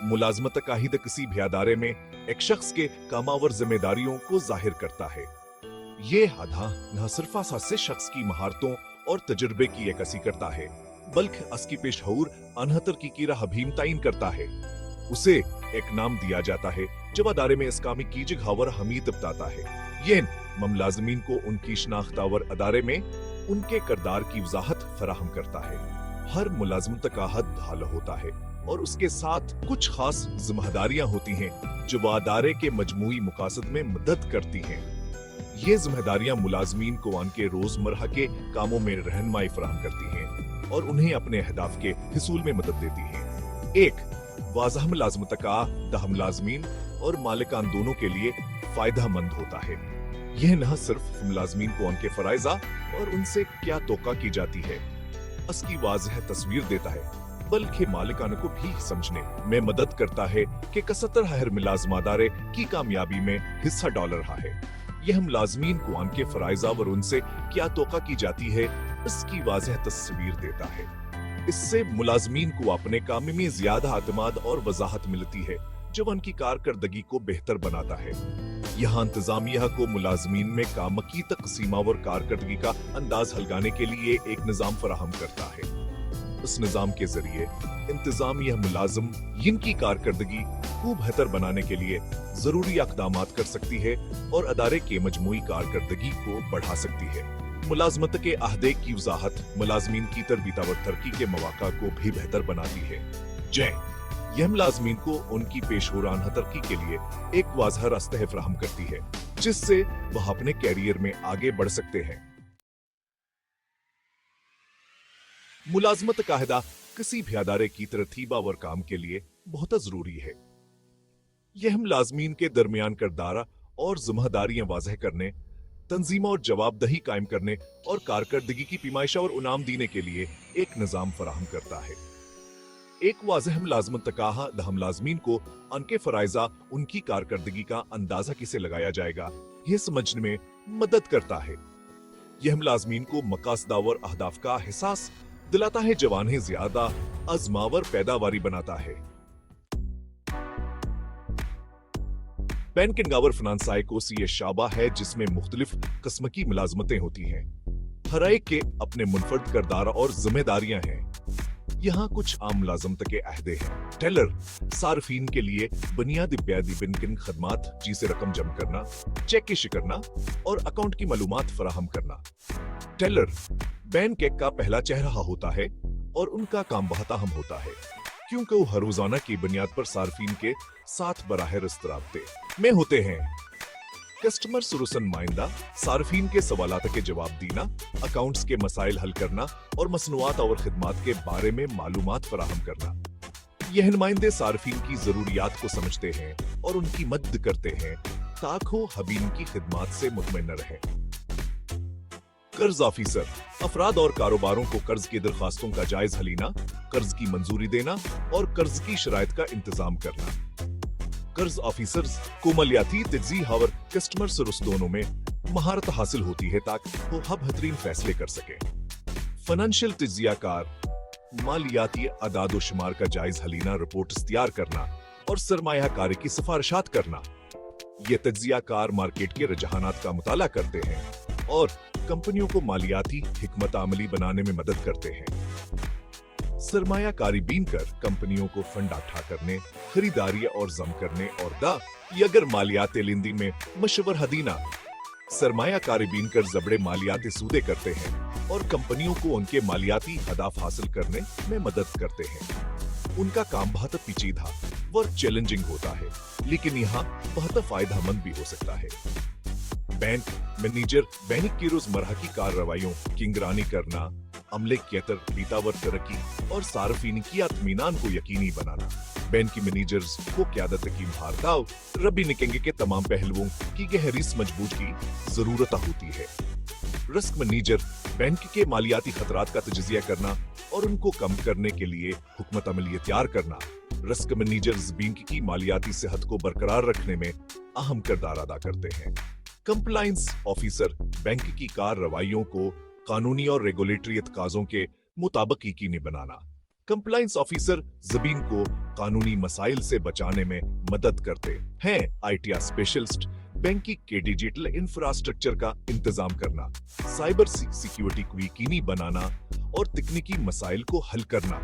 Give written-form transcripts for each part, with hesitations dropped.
मुलाजमत काहिद किसी भी अदारे में एक शख्स के कामावर जिम्मेदारियों को जाहिर करता है। ये अदा न सिर्फ से शख्स की महारतों और तजुर्बे की अक्सी करता है, बल्कि उसकी पेशहूर अनहतर की राह भी तयन करता है। उसे एक नाम दिया जाता है जब अदारे में इस कामी की जगहावर हमीद बताता है। यह मुलाजमीन को उनकी शनाख्तावर अदारे में उनके किरदार की वजाहत फराहम करता है। हर मुलाजमत का हद ढाल होता है और उसके साथ कुछ खास जिम्मेदारियां होती हैं जो वह अदारे के मजमूई मकासद में मदद करती हैं। ये जिम्मेदारियां मुलाजमीन को उनके रोजमर्रा के कामों में रहनुमाई फराहम करती हैं और उन्हें अपने अहदाफ के हिसूल में मदद देती हैं। एक वाज़ह मुलाजमत का दह मुलाजमीन और मालिकान दोनों के लिए फायदा मंद होता है। यह न सिर्फ मुलाजमीन को उनके फराइजा और उनसे क्या तोक़ा की जाती है उसकी वाज़ह तस्वीर देता है, बल्कि मालिकान को भी समझने में मदद करता है कि कसतर हर मुलाजमादारे की कामयाबी में हिस्सा डाल रहा है। यह मुलाजमीन को उनके फराइजा और उनसे क्या तोक़ा की जाती है इसकी वाज़ह तस्वीर देता है। इससे मुलाजमीन को अपने काम में ज्यादा अतमाद और वजाहत मिलती है जो उनकी कारकर्दगी को बेहतर बनाता है। यहाँ इंतजामिया को मुलाजमीन में काम की तकसीमा और कारकर्दगी का अंदाज हलगाने के लिए एक निज़ाम फराहम करता है। इस निज़ाम के जरिए इंतजामिया मुलाजिम इनकी कारकर्दगी को बेहतर बनाने के लिए जरूरी इक़दामात कर सकती है और अदारे के मजमूई कारकर्दगी को बढ़ा सकती है। मुलाजमत के अहदे की वजाहत मुलाजमीन की तरबियत व तरक्की के मौका को भी बेहतर बनाती है। यह मुलाजमीन को उनकी पेशोराना तरक्की के लिए एक वाज़ह रास्ता फराहम करती है जिससे वह अपने कैरियर में आगे बढ़ सकते हैं। मुलाजमत कायदा किसी भी अदारे की तरतीबा और काम के लिए बहुत जरूरी है। यह मुलाजमीन के दरमियान किरदार और जिम्मेदारियां वाज़ह करने, तंजीम और जवाबदही कायम करने और कारकर्दगी की पैमाइश और इनाम देने के लिए एक निज़ाम फराहम करता है। एक वाज़ह मुलाजमत तकाहा दह मुलाजमीन को उनके फराइजा उनकी कारकर्दगी का अंदाजा किसे लगाया जाएगा यह समझने में मदद करता है। यह मुलाजमीन को मकासदा और अहदाफ का एहसास दिलाता है, जवानें ज्यादा अजमावर पैदावारी बनाता है। बैंकिंग और फिनांसाई को ये शाबा है जिसमें मुख्तलिफ किस्म की मुलाजमतें होती हैं। हर एक के अपने मुनफर्द किरदार और जिम्मेदारियां हैं। यहाँ कुछ आम मुलाजमत के अहदे हैं। टेलर सार्फिन के लिए बुनियादी ब्यादी बैंकिंग खदमात जिसे रकम जमा करना, चेक इशू करना और अकाउंट की मालूमात फराहम करना। टेलर बैंक का पहला चेहरा होता है और उनका काम बहुत अहम होता है क्योंकि वो हर रोजाना की बुनियाद पर सार्फिन के साथ बराह रास्त राब्ते में होते हैं। कस्टमर सुरसन माइंदा सार्फिन के सवालात के जवाब देना, अकाउंट्स के मसाइल हल करना और मसनूआत और खिदमात के बारे में मालूमात फराहम करना। यह नुमाइंदे सार्फिन की जरूरियात को समझते हैं और उनकी मदद करते हैं ताकि हबीन की खिदमात से मुतमईन रहे। कर्ज ऑफिसर अफराद और कारोबारों को कर्ज की दरखास्तों का जायजा लेना, कर्ज की मंजूरी देना और कर्ज की शराइत का इंतजाम करना। कर्ज ऑफिसर्स को मालियाती तज्ज़ीह और कस्टमर सर्विस दोनों में महारत हासिल होती है ताकि वो बेहतरीन फैसले कर सके। फाइनेंशियल तज्ज़ियाकार मालियाती अदाद शुमार का जायजा लेना, रिपोर्ट तैयार करना और सरमायाकारी की सिफारिशात करना। ये तज्ज़ियाकार मार्केट के रुझानात का मुताला करते हैं और कंपनियों को मालियाती हिकमत अमली बनाने में मदद करते हैं। सरमायाकारी बीन कर कंपनियों को फंड इकट्ठा करने, खरीदारी और जम करने और अगर मालियाती लेनदेन में मशवर हदीना। सरमायाकारी बीन कर जबड़े मालियाती सूदे करते हैं और कंपनियों को उनके मालियाती हदाफ हासिल करने में मदद करते हैं। उनका काम बहुत पेचीदा व चैलेंजिंग होता है, लेकिन यहाँ बहुत फायदेमंद भी हो सकता है। बैंक मैनेजर बैंक की रोजमर्रा की कार्रवाइयों की निगरानी करना, अमले की तरबियत तरक्की और सार्फिन की इत्मीनान को यकीनी बनाना। बैंक की मैनेजर्स को क़यादत की महारत रबी निकेंगे के तमाम पहलुओं की गहरी मजबूत की जरूरत होती है। रिस्क मैनेजर बैंक के मालियाती खतरात का तजिया करना और उनको कम करने के लिए हुकमत अमली तैयार करना। रिस्क मैनेजर्स बैंक की मालियाती सेहत को बरकरार रखने में अहम किरदार अदा करते हैं। कंप्लायंस ऑफिसर बैंक की कार्रवाइयों को कानूनी और रेगुलेटरी तकाज़ों के मुताबिक यकीनी बनाना, कंप्लायंस ऑफिसर जबीन को कानूनी मसाइल से बचाने में मदद करते हैं। आईटीआर स्पेशलिस्ट बैंकिंग के डिजिटल इंफ्रास्ट्रक्चर का इंतजाम करना, साइबर सिक्योरिटी को यकीनी बनाना और तकनीकी मसाइल को हल करना।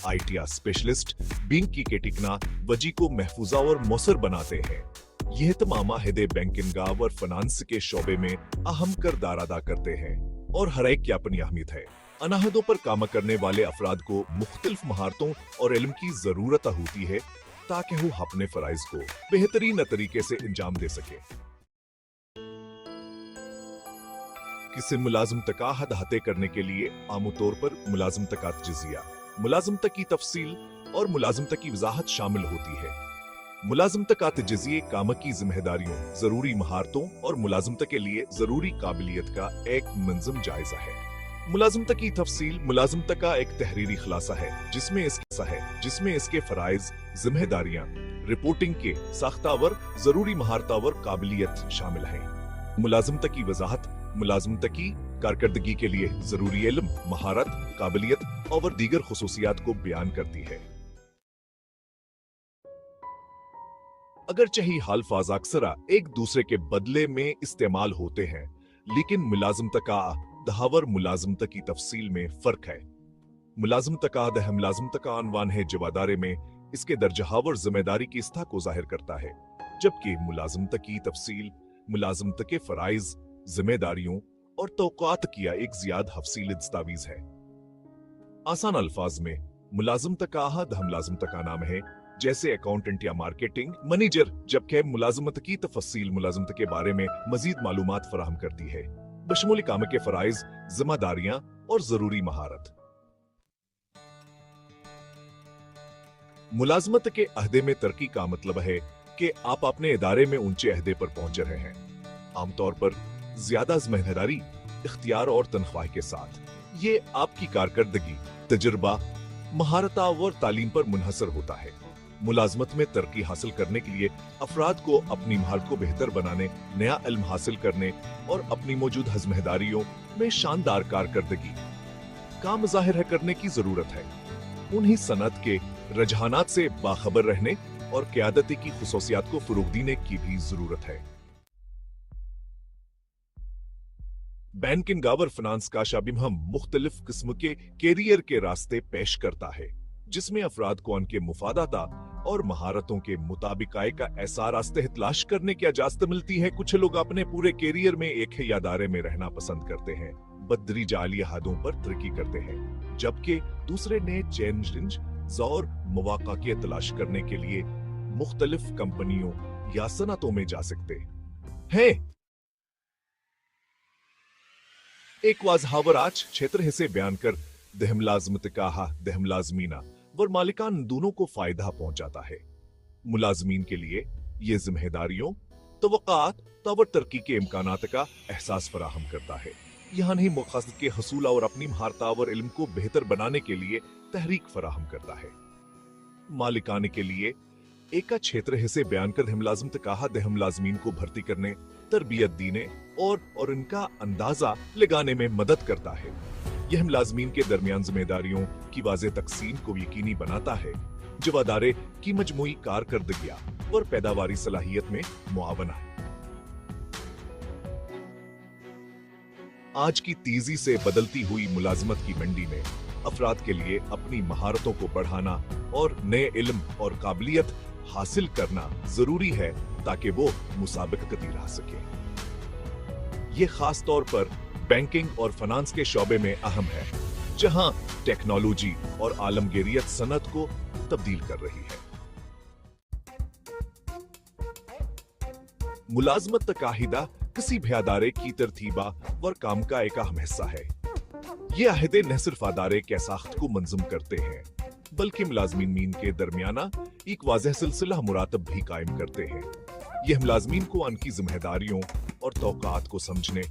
आईटीआर स्पेशलिस्ट बैंक की टिकना वजी को महफूजा और मौसर बनाते हैं। यह तमाम अहदे बैंकिंग और फाइनेंस के शोबे में अहम किरदार अदा करते हैं और हर एक की अपनी अहमियत है। अनाहदों पर काम करने वाले अफराद को मुख्तलिफ महारतों और इल्म की जरूरत होती है ताकि वो अपने फराइज को बेहतरीन तरीके से अंजाम दे सके। किसी मुलाजिमत का हद अहाते करने के लिए आमतौर पर मुलाजिमत का तजज़िया, मुलाजिमत की तफसील और मुलाजिमत की वजाहत शामिल होती है। मुलाजिमत का तजज़िये काम की जिम्मेदारियों, जरूरी महारतों और मुलाजिमत के लिए जरूरी काबिलियत का एक मंज़म जायजा है। मुलाजिमत की तफसील मुलाजिमत का एक तहरीरी खुलासा है जिसमें इसके फराइज, जिम्मेदारियां, रिपोर्टिंग के साख्तावर, जरूरी महारतावर काबिलियत शामिल हैं। मुलाजिमत की वजाहत मुलाजिमत की कारकर्दगी के लिए जरूरी इल्म, महारत, काबिलियत और दीगर खुसूसियात को बयान करती है। अगरचे ही अल्फाज अक्सर एक दूसरे के बदले में इस्तेमाल होते हैं, लेकिन मुलाजिमत का दहावर मुलाजिमत की तफसील में फर्क है। मुलाजिमत का दह मुलाजिमत का अनवान है जवादारे में इसके दर्जहावर जिम्मेदारी की इस्ता को जाहिर करता है, जबकि मुलाजिमत की तफसील मुलाजिमत के फराइज, जिम्मेदारियों और तौक़ात किया एक ज़ियाद हफसील दस्तावीज है। आसान अल्फाज में मुलाजिमत का अहद मुलाजिमत का नाम है, जैसे अकाउंटेंट या मार्केटिंग मैनेजर, जबकि मुलाजिमत की तफसील मुलाजिमत के बारे में मजीद मालूमात फराहम करती है, बशमूल काम के फराइज, जिम्मेदारियां और जरूरी महारत। मुलाजमत के अहदे में तरक्की का मतलब है कि आप अपने इदारे में ऊंचे अहदे पर पहुंच रहे हैं, आमतौर पर ज्यादा जिम्मेदारी, इख्तियार और तनख्वाह के साथ। ये आपकी कारकर्दगी, तजुर्बा, महारत और तालीम पर मुनहसर होता है। मुलाजमत में तरक्की हासिल करने के लिए अफराद को अपनी महारत को बेहतर बनाने, नया इल्म हासिल करने और अपनी मौजूदा जिम्मेदारियों में शानदार कारकर्दगी काम ज़ाहिर करने की जरूरत है। उन्हीं सनत के रुझानात से बाखबर रहने और क़यादती की खुसूसियात को फरोग देने की भी जरूरत है। बैंकिंग और फाइनेंस का शाबिम हम मुख्तलिफ किस्म के कैरियर के रास्ते पेश करता है, जिसमें अफराद को उनके मुफादाता और महारतों के मुताबिक आय का ऐसा रास्ते तलाश करने की इजाजत मिलती है। कुछ लोग अपने पूरे कैरियर में एक ही अदारे में रहना पसंद करते हैं, बदरी जाली हादों पर तरक्की करते हैं, जबकि दूसरे ने चैलेंज और मौका की तलाश करने के लिए मुख्तलिफ कंपनियों या सनतों में जा सकते हैं। एक वाजहावर आज क्षेत्र हिस्से बयान कर दहमलाजमत कहा दहमलाजमीना वर मालिकान दोनों को फायदा पहुंचाता है। मुलाजमीन के लिए ये जिम्मेदारियों, तवक्कात और तरक्की के इम्कानात का एहसास फराहम करता है। यहाँ नहीं मकसद के हसूल और अपनी महारत और इल्म को बेहतर बनाने के लिए तहरीक फराहम करता है। मालिकान के लिए एक क्षेत्र हिस्से बयान कर दहमलाजमत कहा दहमलाजमीन को भर्ती करने, तरबियत देने और इनका अंदाजा लगाने में मदद करता है। यह मुलाजमीन के दरमियान जिम्मेदारियों की वाज़ेह तकसीम को यकीनी बनाता है, जो अदारे की मजमूई कारकर्दगी और पैदावारी सलाहियत में मुआवना है। आज की तेजी से बदलती हुई मुलाजमत की मंडी में अफराद के लिए अपनी महारतों को बढ़ाना और नए इल्म और काबिलियत हासिल करना जरूरी है ताकि वो मुसाबिकती रह सके। ये खास तौर पर बैंकिंग और फाइनेंस के शोबे में अहम है, जहां टेक्नोलॉजी और आलमगीरियत सनत को तब्दील कर रही है। मुलाजमत काहिदा किसी भी अदारे की तरतीबा और काम का एक अहम हिस्सा है। ये अहदे न सिर्फ अदारे के साख्त को मंजूम करते हैं, बल्कि मुलाजमीन के दरमियाना एक वाज़ेह सिलसिला मुरातब भी कायम करते हैं। यह मुलाजमीन को उनकी जिम्मेदारियों और तौक़ात को समझने,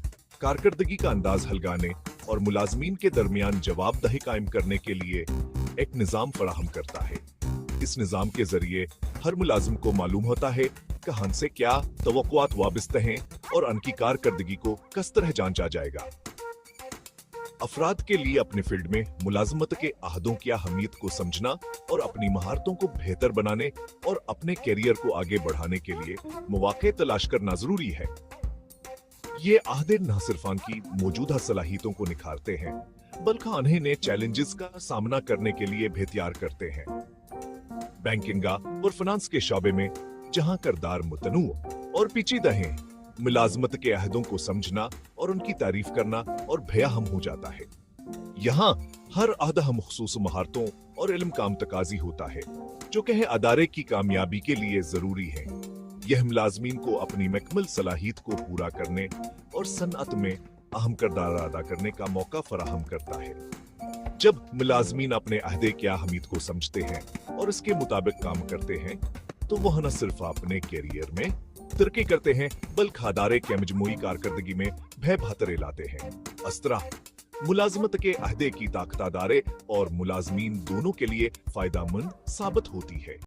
कारकर्दगी का अंदाज हलगाने और मुलाजमीन के दरमियान जवाबदही कायम करने के लिए एक निज़ाम फराहम करता है। इस निज़ाम के जरिए हर मुलाजिम को मालूम होता है कि हमसे क्या तवक्कुआत वाबस्ते हैं और उनकी कारकर्दगी को किस तरह जांचा जाएगा। अफराद के लिए अपने फील्ड में मुलाजमत के अहदों की अहमियत को समझना और अपनी महारतों को बेहतर बनाने और अपने कैरियर को आगे बढ़ाने के लिए मौके तलाश करना जरूरी है। ये अहदे न सिर्फ उनकी मौजूदा सलाहियतों को निखारते हैं, बल्कि उन्हें नए चैलेंजेस का सामना करने के लिए भी तैयार करते हैं। बैंकिंग और फाइनेंस के शोबे में जहां किरदार मुतनू और पेचीदा हैं, मुलाजमत के अहदों को समझना और उनकी तारीफ करना और भी अहम हो जाता है। यहाँ हर अहदा मखसूस महारतों और इल्म का तकाजी होता है, जो कि अदारे की कामयाबी के लिए जरूरी है। यह मुलाजमीन को अपनी मुकम्मल सलाहियत को पूरा करने और सनअत में अहम किरदार अदा करने का मौका फराहम करता है। जब मुलाजमीन अपने अहदे की अहमियत को समझते हैं और इसके मुताबिक काम करते हैं, तो वह न सिर्फ अपने कैरियर में तरक्की करते हैं, बल्कि अदारे के मजमूई कारकर्दगी में बेहतरी लाते हैं। इस तरह मुलाजमत के अहदे की ताकत अदारे और मुलाजमीन दोनों के लिए फायदेमंद साबित होती है।